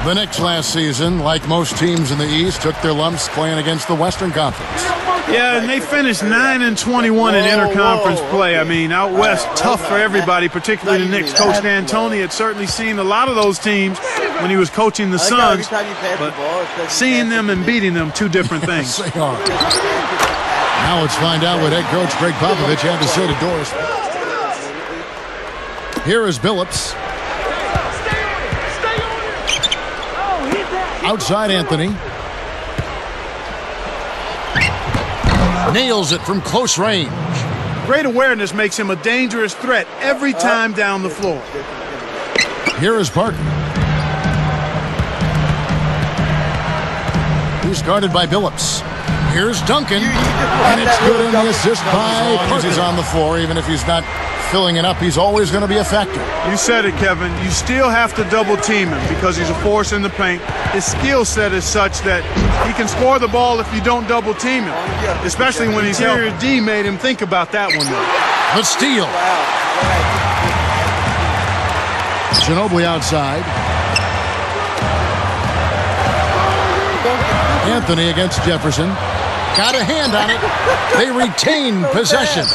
The Knicks last season, like most teams in the East, took their lumps playing against the Western Conference. Yeah, and they finished 9-21 in interconference play. I mean, out west, tough for everybody, particularly the Knicks. Coach D'Antoni had certainly seen a lot of those teams when he was coaching the Suns, but seeing them and beating them, two different things. They are. Now let's find out what head coach Greg Popovich had to say to Doris. Here is Billups. Outside Anthony. Nails it from close range. Great awareness makes him a dangerous threat every time down the floor. Here is Parker. He's guarded by Billups. Here's Duncan. And it's good in the assist by Parker. He's on the floor, even if he's not filling it up, he's always going to be a factor. You said it, Kevin. You still have to double team him because he's a force in the paint. His skill set is such that he can score the ball if you don't double team him, especially when he's here. D made him think about that one, though. The steal. Ginobili outside. Anthony against Jefferson. Got a hand on it. They retain possession.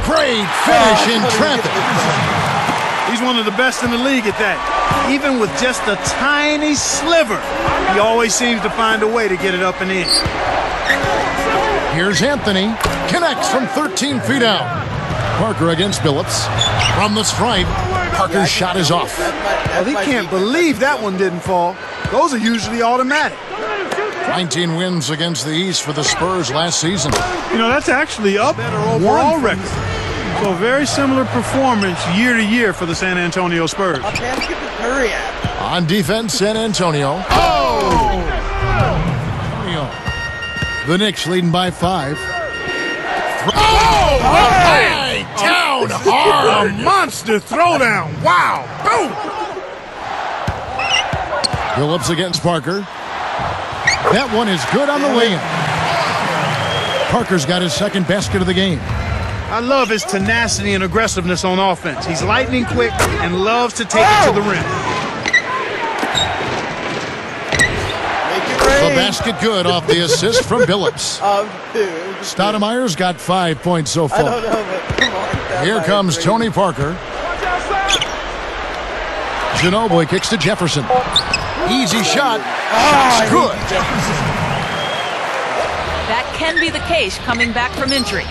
Great finish in traffic. He's one of the best in the league at that. Even with just a tiny sliver, he always seems to find a way to get it up and in. Here's Anthony. Connects from 13 feet out. Parker against Billups. From the stripe, Parker's shot is off. Well, he can't believe that one didn't fall. Those are usually automatic. 19 wins against the East for the Spurs last season. You know, that's actually up better overall record. So very similar performance year to year for the San Antonio Spurs. On defense, San Antonio. Oh! The Knicks leading by 5. Oh! Hey! Down hard! A monster throwdown. Wow! Boom! Billups against Parker. That one is good on the lay-in. Parker's got his second basket of the game. I love his tenacity and aggressiveness on offense. He's lightning quick and loves to take it to the rim. The basket good off the assist from Billups. Stoudemire's got 5 points so far. Here comes Tony Parker. Ginobili kicks to Jefferson. Easy shot. Shot's good. That can be the case coming back from injury.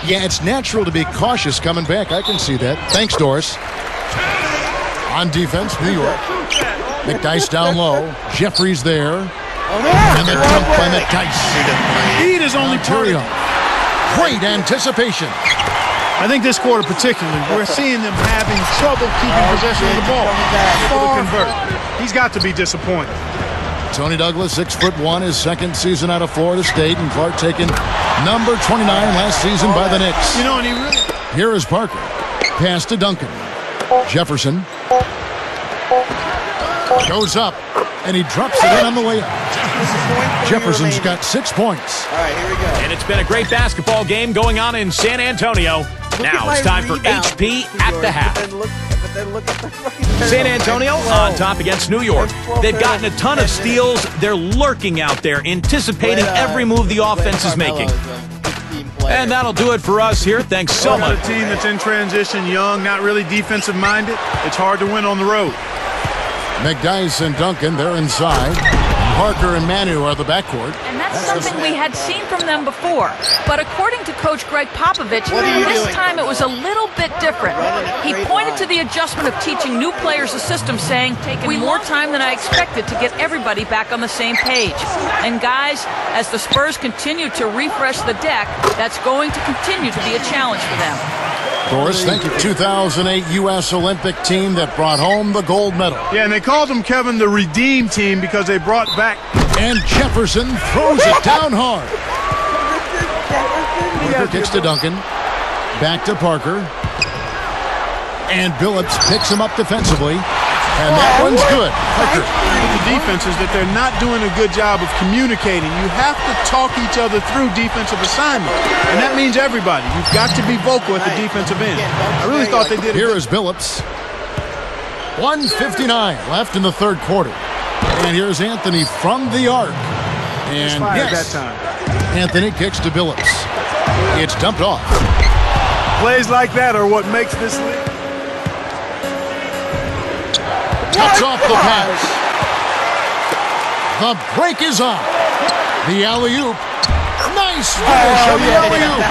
Yeah, it's natural to be cautious coming back. I can see that. Thanks, Doris. On defense, New York. McDyess down low. Jeffries there. And the dunk by McDyess. Speed is only part of it. Great anticipation. I think this quarter particularly, we're seeing them having trouble keeping possession of the ball. Able to convert. He's got to be disappointed. Tony Douglas, 6'1", his second season out of Florida State, and Clark taken number 29 last season by the Knicks. You know, and he really... Here is Parker. Pass to Duncan. Jefferson. Goes up, and he drops it in on the layup. Jefferson's got 6 points. All right, here we go. And it's been a great basketball game going on in San Antonio. Now it's time for HP at the half. San Antonio on top against New York. They've gotten a ton of steals. They're lurking out there, anticipating every move the offense is making. And that'll do it for us here. Thanks so much. A team that's in transition, young, not really defensive-minded. It's hard to win on the road. McDyess and Duncan, they're inside. Parker and Manu are the backcourt. And that's something we had seen from them before. But according to Coach Greg Popovich, this time it was a little bit different. He pointed to the adjustment of teaching new players the system, saying, "We more time than I expected to get everybody back on the same page." And guys, as the Spurs continue to refresh the deck, that's going to continue to be a challenge for them. Doris, thank you. 2008 U.S. Olympic team that brought home the gold medal. Yeah, and they called them, Kevin, the Redeem team because they brought back... And Jefferson throws it down hard. Parker kicks to Duncan. Back to Parker. And Billups picks him up defensively. And that one's good. Parker. The defense is that they're not doing a good job of communicating. You have to talk each other through defensive assignments. And that means everybody. You've got to be vocal at the defensive end. I really thought they did it. Here is Billups. 1:59 left in the third quarter. And here's Anthony from the arc. And yes, that time. Anthony kicks to Billups. It's dumped off. Plays like that are what makes this league. Cuts off the pass. The break is on. The alley-oop. Nice finish on the alley-oop.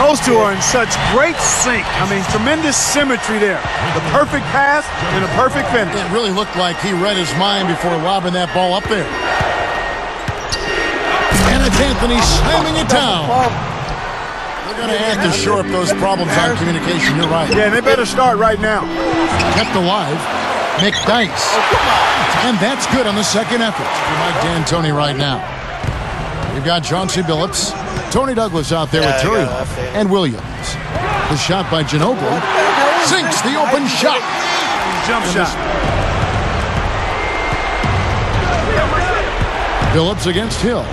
Those two are in such great sync. I mean, tremendous symmetry there. The perfect pass and a perfect finish. It really looked like he read his mind before lobbing that ball up there. And it's Anthony slamming it down. They're going to have to shore up those problems on communication. You're right. Yeah, they better start right now. Kept alive. McDyess. And that's good on the second effort for Mike D'Antoni right now. You've got Chauncey Billups, Tony Douglas out there with Turioff and Williams. The shot by Ginobili sinks the open shot. Jump shot. Billups against Hill.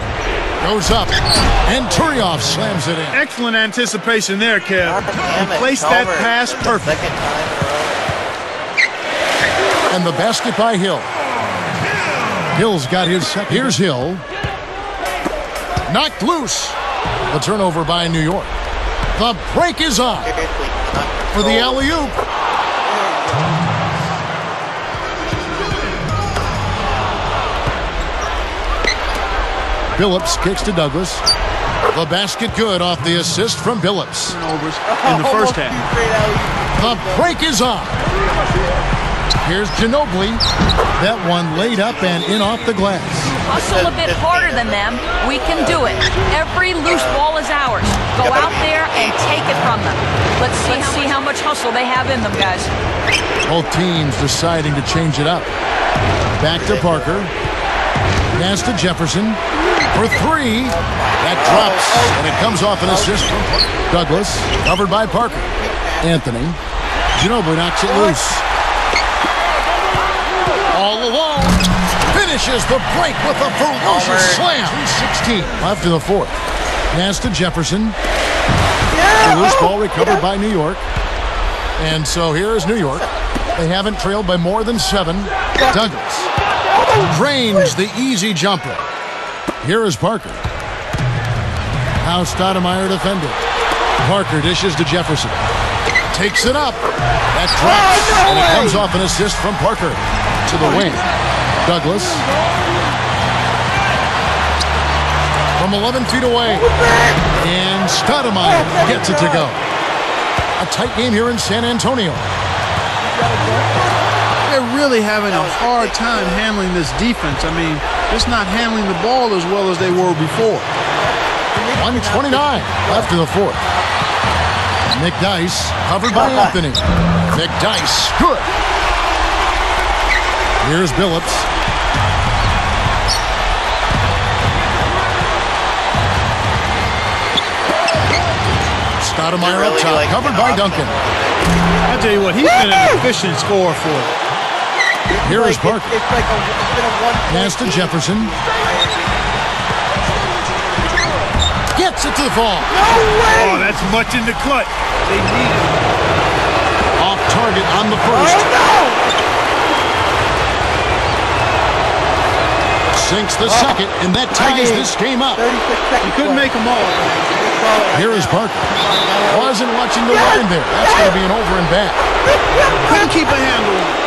Goes up, and Turioff slams it in. Excellent anticipation there, Kev. And placed that pass perfect. And the basket by Hill. Hill's got his second. Here's Hill. Knocked loose. The turnover by New York. The break is on for the alley-oop. Billups kicks to Douglas. The basket good off the assist from Billups. Turnovers in the first half. The break is on. Here's Ginobili. That one laid up and in off the glass. Hustle a bit harder than them. We can do it. Every loose ball is ours. Go out there and take it from them. Let's see how much hustle they have in them, guys. Both teams deciding to change it up. Back to Parker. Pass to Jefferson. For three. That drops, and it comes off an assist from Douglas. Covered by Parker. Anthony. Ginobili knocks it loose. All alone. Finishes the break with a ferocious slam. 3:16 left in the fourth. Pass to Jefferson. The loose ball recovered by New York. And so here is New York. They haven't trailed by more than 7. Douglas drains the easy jumper. Here is Parker. Now Stoudemire defended. Parker dishes to Jefferson. Takes it up. That drops. And it comes off an assist from Parker to the wing. Douglas. From 11 feet away. And Stoudemire gets it to go. A tight game here in San Antonio. They're really having a hard time handling this defense. I mean, just not handling the ball as well as they were before. 1:29 left in the fourth. McDyess covered by Anthony. McDyess, good. Here's Billups. Stoudemire up top, covered by Duncan. I tell you what, he's been an efficient scorer for it. Here is Parker. Pass to Jefferson. Gets it to the fall. Oh, that's much in the clutch. They need it. Off target on the first. Sinks the second, and that ties this game up. You couldn't make them all. Here is Parker. Wasn't watching the line there. That's going to be an over and back. Couldn't keep a handle on it.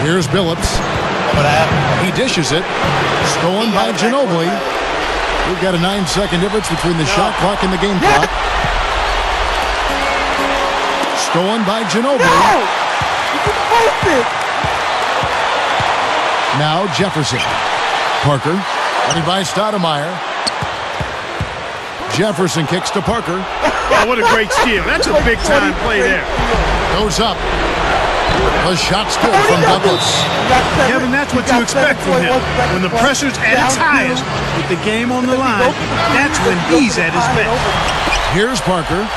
Here's Billups. He dishes it. Stolen by Ginobili. We've got a 9-second difference between the shot clock and the game clock. Stolen by Ginobili. Now Jefferson. Parker. Running by Stoudemire. Jefferson kicks to Parker. Oh, what a great steal. That's a big-time play there. Goes up. The shot's good from Douglas. Kevin, that's what you expect from him. When the pressure's at its highest, with the game on the line, that's when he's at his best. Here's Parker.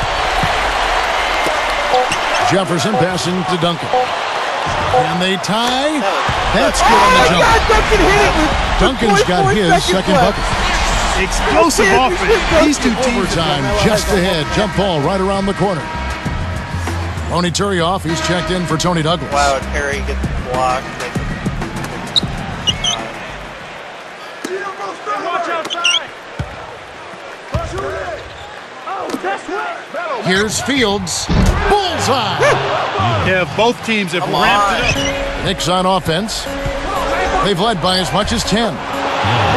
Jefferson passing to Duncan. And they tie. That's good on the jump. Duncan's got his second bucket. Explosive offense. These two teams. Overtime just ahead. Jump ball right around the corner. Tony Turioff, he's checked in for Tony Douglas. Wow, Terry gets blocked. Here's Fields. Bullseye. Yeah, both teams have ramped it up. Knicks on offense. They've led by as much as 10.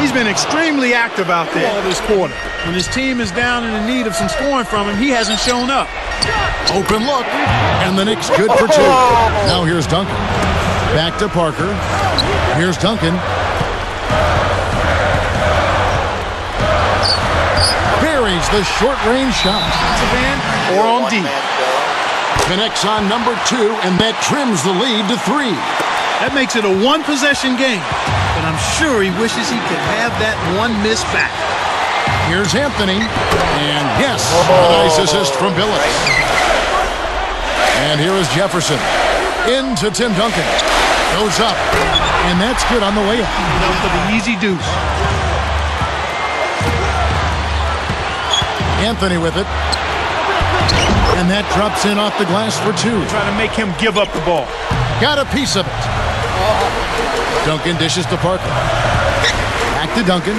He's been extremely active out there this quarter. When his team is down and in need of some scoring from him, he hasn't shown up. Open look, and the Knicks good for 2. Now here's Duncan. Back to Parker. Here's Duncan. Buries the short-range shot. Or on deep. Connects on number 2, and that trims the lead to 3. That makes it a one-possession game. But I'm sure he wishes he could have that one miss back. Here's Anthony. And yes, a nice assist from Billups. And here is Jefferson. Into Tim Duncan. Goes up. And that's good on the way up. Enough for the easy deuce. Anthony with it. And that drops in off the glass for 2. Trying to make him give up the ball. Got a piece of it. Duncan dishes to Parker. Back to Duncan.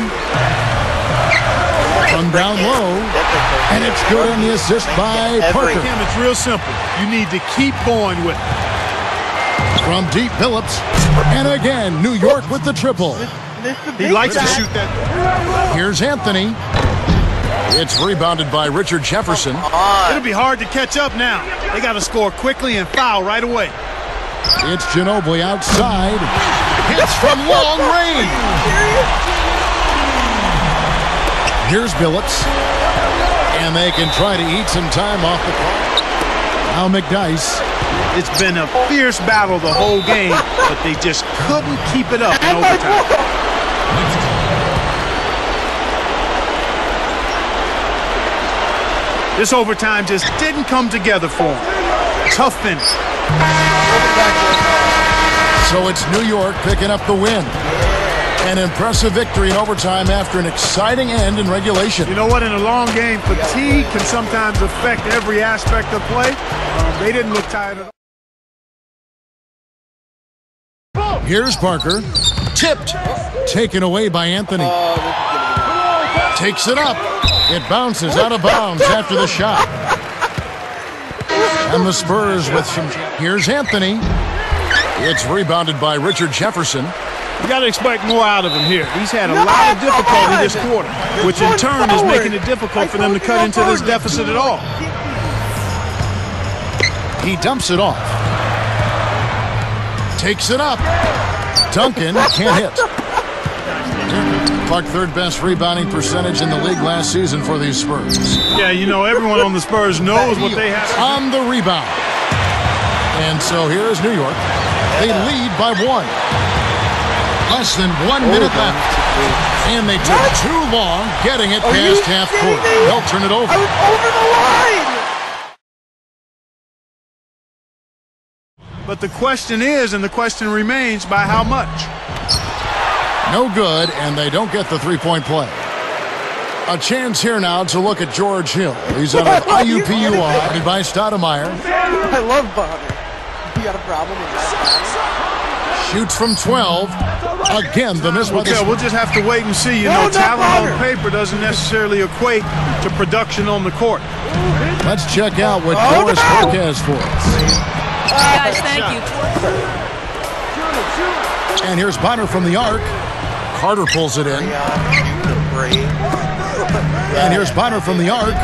From down low. And it's good on the assist by Parker. It's real simple. You need to keep going with it. From deep, Billups. And again, New York with the triple. He likes to shoot that. Here's Anthony. It's rebounded by Richard Jefferson. It'll be hard to catch up now. They got to score quickly and foul right away. It's Ginobili outside. Hits from long range. Here's Billups. And they can try to eat some time off the clock. Now McDyess. It's been a fierce battle the whole game, but they just couldn't keep it up in overtime. This overtime just didn't come together for him. Tough finish. So it's New York picking up the win. An impressive victory in overtime after an exciting end in regulation. You know what? In a long game, fatigue can sometimes affect every aspect of play. They didn't look tired at all. Here's Parker. Tipped. Taken away by Anthony. Takes it up. It bounces out of bounds after the shot. And the Spurs with some... Here's Anthony. It's rebounded by Richard Jefferson. You got to expect more out of him here. He's had a lot of difficulty this quarter, which in turn is making it difficult for them to cut into this deficit at all. He dumps it off. Takes it up. Duncan can't hit. Clark, third best rebounding percentage in the league last season for these Spurs. Yeah, you know, everyone on the Spurs knows what they have on the rebound. And so here's New York. They lead by 1. Less than 1 minute left. And they took too long getting it past half court. They'll turn it over. Over the line! But the question is, and the question remains, by how much? No good, and they don't get the three-point play. A chance here now to look at George Hill. He's out of IUPUI by Stoudemire. I love Bonner. You got a problem with that? Shoots from 12. Again, the miss by the... We'll just have to wait and see. You know, talent on paper doesn't necessarily equate to production on the court. Let's check out what Doris Burke has for us. Guys, thank you. And here's Bonner from the arc. Carter pulls it in. And here's Bonner from the arc.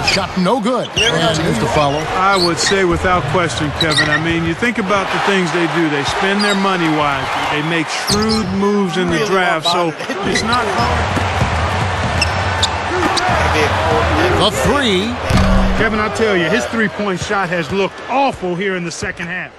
Shot no good. And here's the follow. I would say without question, Kevin. I mean, you think about the things they do. They spend their money wisely. They make shrewd moves in the draft. So it's not hard. A 3. Kevin, I'll tell you, his three-point shot has looked awful here in the second half.